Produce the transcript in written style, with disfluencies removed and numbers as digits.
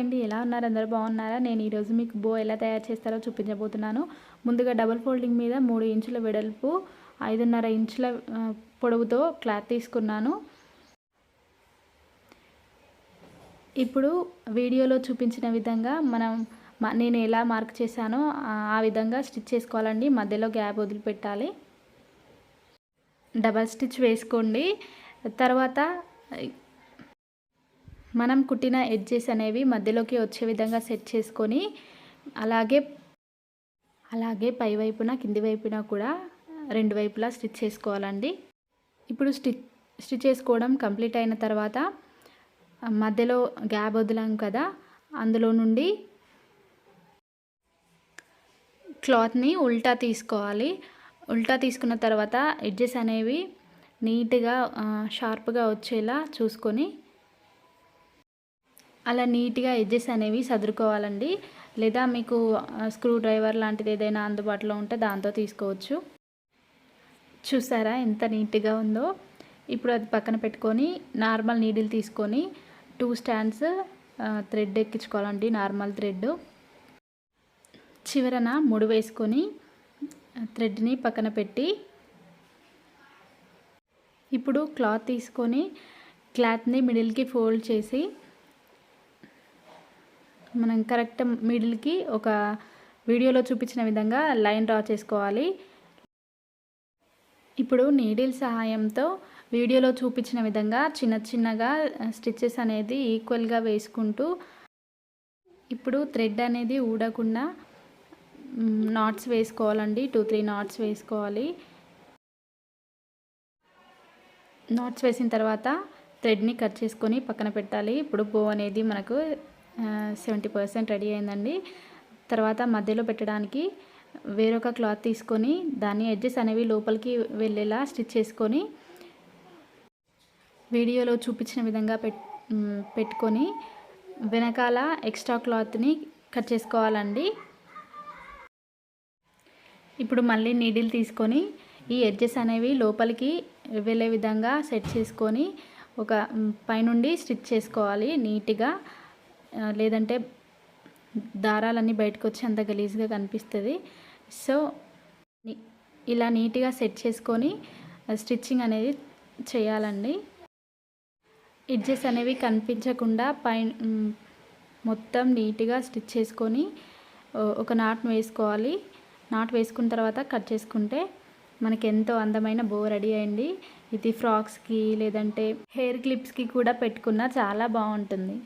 Hi అండి, ఎలా ఉన్నారు? అందరూ బాగున్నారా? నేను ఈరోజు మీకు బో ఎలా తయారు చేస్తారో చూపించబోతున్నాను. ముందుగా డబుల్ ఫోల్డింగ్ మీద 3 ఇంచుల వెడల్పు 5.5 ఇంచుల పొడవుతో క్లాత్ తీసుకున్నాను. ఇప్పుడు వీడియోలో చూపించిన విధంగా నేను ఎలా మార్క్ చేశానో ఆ విధంగా స్టిచ్ చేసుకోవాలండి. మధ్యలో గ్యాప్ వదిలిపెట్టాలి. డబల్ స్టిచ్ వేసుకోండి. తర్వాత మనం కుట్టిన ఎడ్జెస్ అనేవి మధ్యలోకి వచ్చే విధంగా సెట్ చేసుకొని అలాగే పై వైపున కింది వైపున కూడా 2 వైపులా స్టిచ్ చేసుకోవాలండి. ఇప్పుడు స్టిచ్ చేసుకోవడం కంప్లీట్ అయిన తర్వాత మధ్యలో గ్యాప్ వదిలాం కదా, అందులో నుండి క్లాత్ని ఉల్టా తీసుకోవాలి. ఉల్టా తీసుకున్న తర్వాత ఎడ్జెస్ అనేవి నీట్గా షార్ప్గా వచ్చేలా చూసుకొని అలా నీట్గా ఎడ్జెస్ అనేవి సదురుకోవాలండి. లేదా మీకు స్క్రూ డ్రైవర్ లాంటిది ఏదైనా అందుబాటులో ఉంటే దాంతో తీసుకోవచ్చు. చూసారా ఎంత నీట్గా ఉందో? ఇప్పుడు అది పక్కన పెట్టుకొని నార్మల్ నీడిల్ తీసుకొని 2 స్టాండ్స్ థ్రెడ్ ఎక్కించుకోవాలండి. నార్మల్ థ్రెడ్ చివరన ముడి వేసుకొని థ్రెడ్ని పక్కన పెట్టి ఇప్పుడు క్లాత్ తీసుకొని క్లాత్ని మిడిల్కి ఫోల్డ్ చేసి మనం కరెక్ట్ మిడిల్కి ఒక వీడియోలో చూపించిన విధంగా లైన్ డ్రా చేసుకోవాలి. ఇప్పుడు నీడిల్ సహాయంతో వీడియోలో చూపించిన విధంగా చిన్నగా స్టిచెస్ అనేది ఈక్వల్గా వేసుకుంటూ ఇప్పుడు థ్రెడ్ అనేది ఊడకుండా నాట్స్ వేసుకోవాలండి. 2-3 నాట్స్ వేసుకోవాలి. నాట్స్ వేసిన తర్వాత థ్రెడ్ని కట్ చేసుకొని పక్కన పెట్టాలి. ఇప్పుడు బో అనేది మనకు 70% రెడీ అయిందండి. తర్వాత మధ్యలో పెట్టడానికి వేరొక క్లాత్ తీసుకొని దాని ఎడ్జెస్ అనేవి లోపలికి వెళ్ళేలా స్టిచ్ చేసుకొని వీడియోలో చూపించిన విధంగా పెట్టుకొని వెనకాల ఎక్స్ట్రా క్లాత్ని కట్ చేసుకోవాలండి. ఇప్పుడు మళ్ళీ నీడిల్ తీసుకొని ఈ ఎడ్జెస్ అనేవి లోపలికి వెళ్ళే విధంగా సెట్ చేసుకొని ఒక పైనుండి స్టిచ్ చేసుకోవాలి నీట్గా. లేదంటే దారాలన్నీ బయటకు వచ్చి అంత గలీజ్గా కనిపిస్తుంది. సో ఇలా నీట్గా సెట్ చేసుకొని స్టిచ్చింగ్ అనేది చేయాలండి. ఎడ్జెస్ అనేవి కనిపించకుండా మొత్తం నీట్గా స్టిచ్ చేసుకొని ఒక నాట్ను వేసుకోవాలి. నాట్ వేసుకున్న తర్వాత కట్ చేసుకుంటే మనకి ఎంతో అందమైన బో రెడీ అయింది. ఇది ఫ్రాక్స్కి లేదంటే హెయిర్ క్లిప్స్కి కూడా పెట్టుకున్నా చాలా బాగుంటుంది.